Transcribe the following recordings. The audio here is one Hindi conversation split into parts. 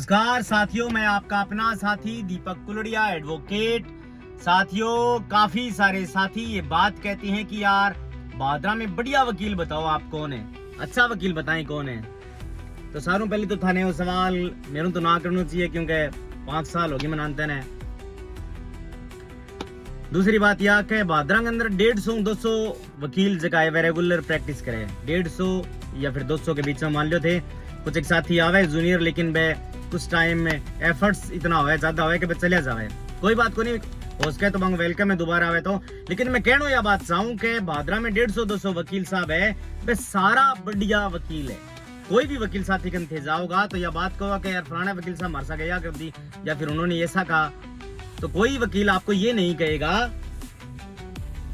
नमस्कार साथियों, मैं आपका अपना साथी दीपक कुलड़िया एडवोकेट। साथियों, काफी सारे साथी ये बात कहते हैं कि यार भादरा में बढ़िया वकील बताओ, आप कौन है, अच्छा वकील बताएं कौन है। तो सारों पहले तो थाने वो सवाल मेरे तो ना करना चाहिए क्योंकि 5 साल हो गए मनाते हैं। दूसरी बात यह कि भादरा के अंदर 150-200 वकील जगह रेगुलर प्रैक्टिस करे, 150 या फिर 200 के बीच में मान लो थे। कुछ एक साथी आवे जूनियर, लेकिन वे कुछ टाइम में एफर्ट्स इतना हुआ है, ज्यादा हुआ है कि वे चले जावे। कोई बात को नहीं, हो सके तो मैं वेलकम है दोबारा आवे तो। लेकिन मैं कहना यह बात चाहूँ कि भादरा में 150-200 वकील साहब है, वे सारा बढ़िया वकील है। कोई भी वकील साथी कन थे जाओगा तो यह बात कहोगा कि यार फलाना वकील साहब मार सा गया कर दी या फिर उन्होंने ऐसा कहा, तो कोई वकील आपको ये नहीं कहेगा,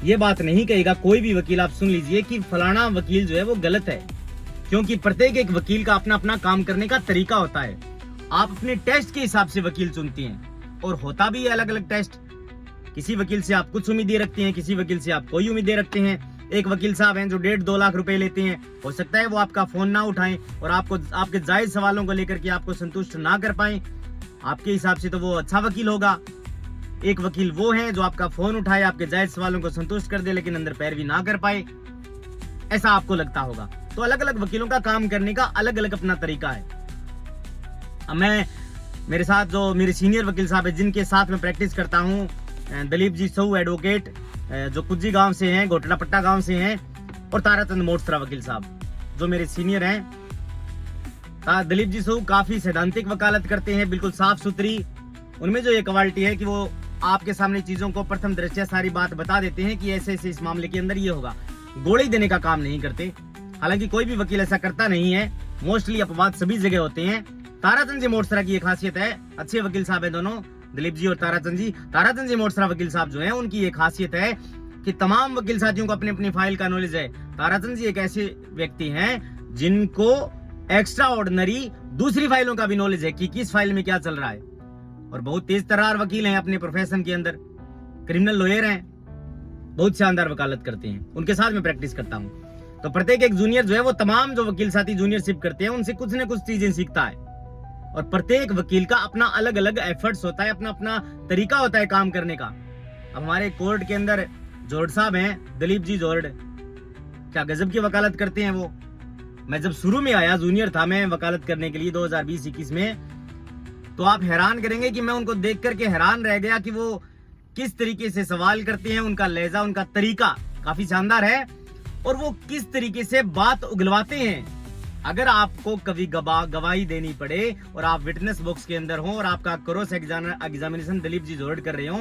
ये बात नहीं कहेगा। कोई भी वकील आप सुन लीजिए कि फलाना वकील जो है वो गलत है, क्योंकि प्रत्येक एक वकील का अपना अपना काम करने का तरीका होता है। आप अपने टेस्ट के हिसाब से वकील चुनती हैं और होता भी है अलग अलग टेस्ट। किसी वकील से आप कुछ उम्मीदें रखते हैं, किसी वकील से आप कोई उम्मीदें रखते हैं। एक वकील साहब हैं जो 1.5-2 लाख रुपए लेते हैं, हो सकता है वो आपका फोन ना उठाएं और आपको आपके जायज सवालों को लेकर के आपको संतुष्ट ना कर पाए। आपके हिसाब से तो वो अच्छा वकील होगा। एक वकील वो है जो आपका फोन उठाए, आपके जायज सवालों को संतुष्ट कर दे, लेकिन अंदर पैरवी ना कर पाए, ऐसा आपको लगता होगा। तो अलग अलग वकीलों का काम करने का अलग अलग अपना तरीका है। मेरे साथ जो मेरे सीनियर वकील साहब है, जिनके साथ मैं प्रैक्टिस करता हूँ, दलीप जी सऊ एडवोकेट, जो कुज्जी गांव से हैं, घोटड़ा पट्टा गांव से हैं, और ताराचंद मोटसरा वकील साहब जो मेरे सीनियर हैं। दलीप जी सऊ काफी सैद्धांतिक वकालत करते हैं, बिल्कुल साफ सुथरी। उनमें जो ये क्वालिटी है कि वो आपके सामने चीजों को प्रथम दृष्टया सारी बात बता देते हैं कि ऐसे ऐसे इस मामले के अंदर ये होगा, गोली देने का काम नहीं करते। हालांकि कोई भी वकील ऐसा करता नहीं है, मोस्टली अपवाद सभी जगह होते हैं। ताराचंद जी मोटसरा की एक खासियत है, अच्छे वकील साहब है दोनों, दलीप जी और ताराचंद जी। ताराचंद जी मोटसरा वकील साहब जो है उनकी एक खासियत है कि तमाम वकील साथियों को अपनी अपनी फाइल का नॉलेज है। ताराचंद जी एक ऐसे व्यक्ति हैं जिनको एक्स्ट्रा ऑर्डिनरी दूसरी फाइलों का भी नॉलेज है कि किस फाइल में क्या चल रहा है, और बहुत तेज तर्रार वकील हैं अपने प्रोफेशन के अंदर, क्रिमिनल लॉयर हैं, बहुत शानदार वकालत करते हैं। उनके साथ मैं प्रैक्टिस करता हूँ। तो प्रत्येक एक जूनियर जो है वो तमाम जो वकील साथी जूनियरशिप करते हैं उनसे कुछ न कुछ चीजें सीखता है, और प्रत्येक वकील का अपना अलग अलग एफर्ट्स होता है, अपना अपना तरीका होता है काम करने का। अब हमारे कोर्ट के अंदर जोड़ साहब हैं, दलीप जी जोड़, क्या गजब की वकालत करते हैं वो। मैं जब शुरू में आया, जूनियर था मैं वकालत करने के लिए 2020-21 में, तो आप हैरान करेंगे कि मैं उनको देख करके हैरान रह गया कि वो किस तरीके से सवाल करते हैं। उनका लहजा, उनका तरीका काफी शानदार है, और वो किस तरीके से बात उगलवाते हैं। अगर आपको कभी गवाही देनी पड़े और आप विटनेस बॉक्स के अंदर हो और आपका क्रॉस एग्जामिनेशन दलीप जी जोड़ कर रहे हो,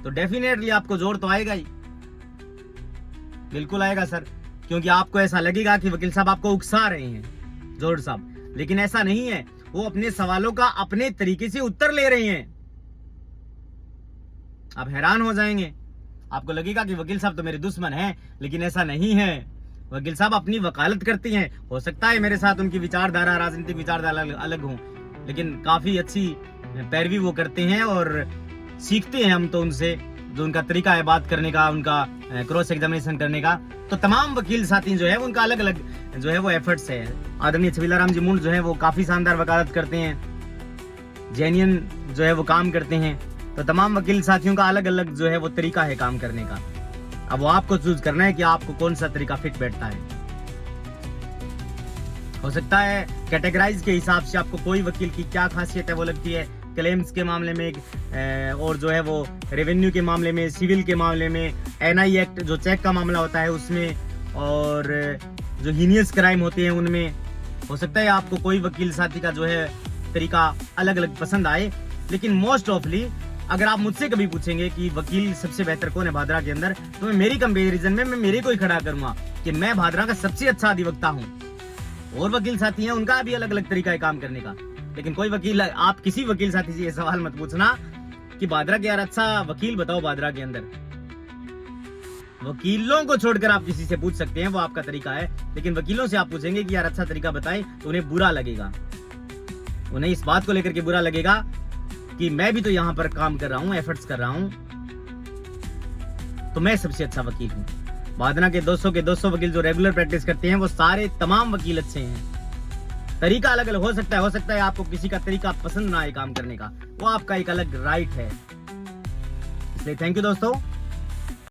तो डेफिनेटली आपको जोर तो आएगा ही, बिल्कुल आएगा सर, क्योंकि आपको ऐसा लगेगा कि वकील साहब आपको उकसा रहे हैं जोड़ साहब, लेकिन ऐसा नहीं है। वो अपने सवालों का अपने तरीके से उत्तर ले रहे हैं। आप हैरान हो जाएंगे, आपको लगेगा कि वकील साहब तो मेरे दुश्मन हैं, लेकिन ऐसा नहीं है। वकील साहब अपनी वकालत करती हैं। हो सकता है मेरे साथ उनकी विचारधारा, राजनीतिक विचारधारा अलग हो, लेकिन काफी अच्छी पैरवी वो करते हैं और सीखते हैं हम तो उनसे, जो उनका तरीका है बात करने का, उनका क्रॉस एग्जामिनेशन करने का। तो तमाम वकील साथी जो है उनका अलग अलग जो है वो एफर्ट्स है। आदरणीय छबीलाराम जी मुंड जो है वो काफी शानदार वकालत करते हैं, जेन्युइन जो है वो काम करते हैं। तो तमाम वकील साथियों का अलग अलग जो है वो तरीका है काम करने का। अब वो आपको चूज करना है कि आपको कौन सा तरीका फिट बैठता है। हो सकता है कैटेगराइज के हिसाब से आपको कोई वकील की क्या खासियत है वो लगती है, क्लेम्स के मामले में, और जो है वो रेवेन्यू के मामले में, सिविल के मामले में, एनआई एक्ट जो चेक का मामला होता है उसमें, और जो हीनियस क्राइम होते हैं उनमें। हो सकता है आपको कोई वकील साथी का जो है तरीका अलग अलग पसंद आए, लेकिन मोस्ट ऑफली अगर आप मुझसे कभी पूछेंगे कि वकील सबसे बेहतर कौन है भादरा के अंदर, तो मैं मेरी कंपैरिजन में मैं मेरे को ही खड़ा करूंगा कि मैं भादरा का सबसे अच्छा अधिवक्ता हूं। और वकील साथी हैं, उनका भी अलग अलग तरीका है काम करने का। लेकिन कोई वकील, आप किसी वकील साथी से ये सवाल मत पूछना कि भादरा के यार अच्छा वकील बताओ भादरा के अंदर। वकीलों को छोड़कर आप किसी से पूछ सकते हैं, वो आपका तरीका है, लेकिन वकीलों से आप पूछेंगे कि यार अच्छा तरीका बताएं, तो उन्हें बुरा लगेगा। उन्हें इस बात को लेकर के बुरा लगेगा कि मैं भी तो यहाँ पर काम कर रहा हूँ, एफर्ट्स कर रहा हूँ, तो मैं सबसे अच्छा वकील हूँ। भादरा के 200 वकील जो रेगुलर प्रैक्टिस करते हैं वो सारे तमाम वकील अच्छे हैं। तरीका अलग अलग हो सकता है आपको किसी का तरीका पसंद ना आए काम करने का, वो आपका एक अलग राइट है। इसलिए थैंक यू दोस्तों।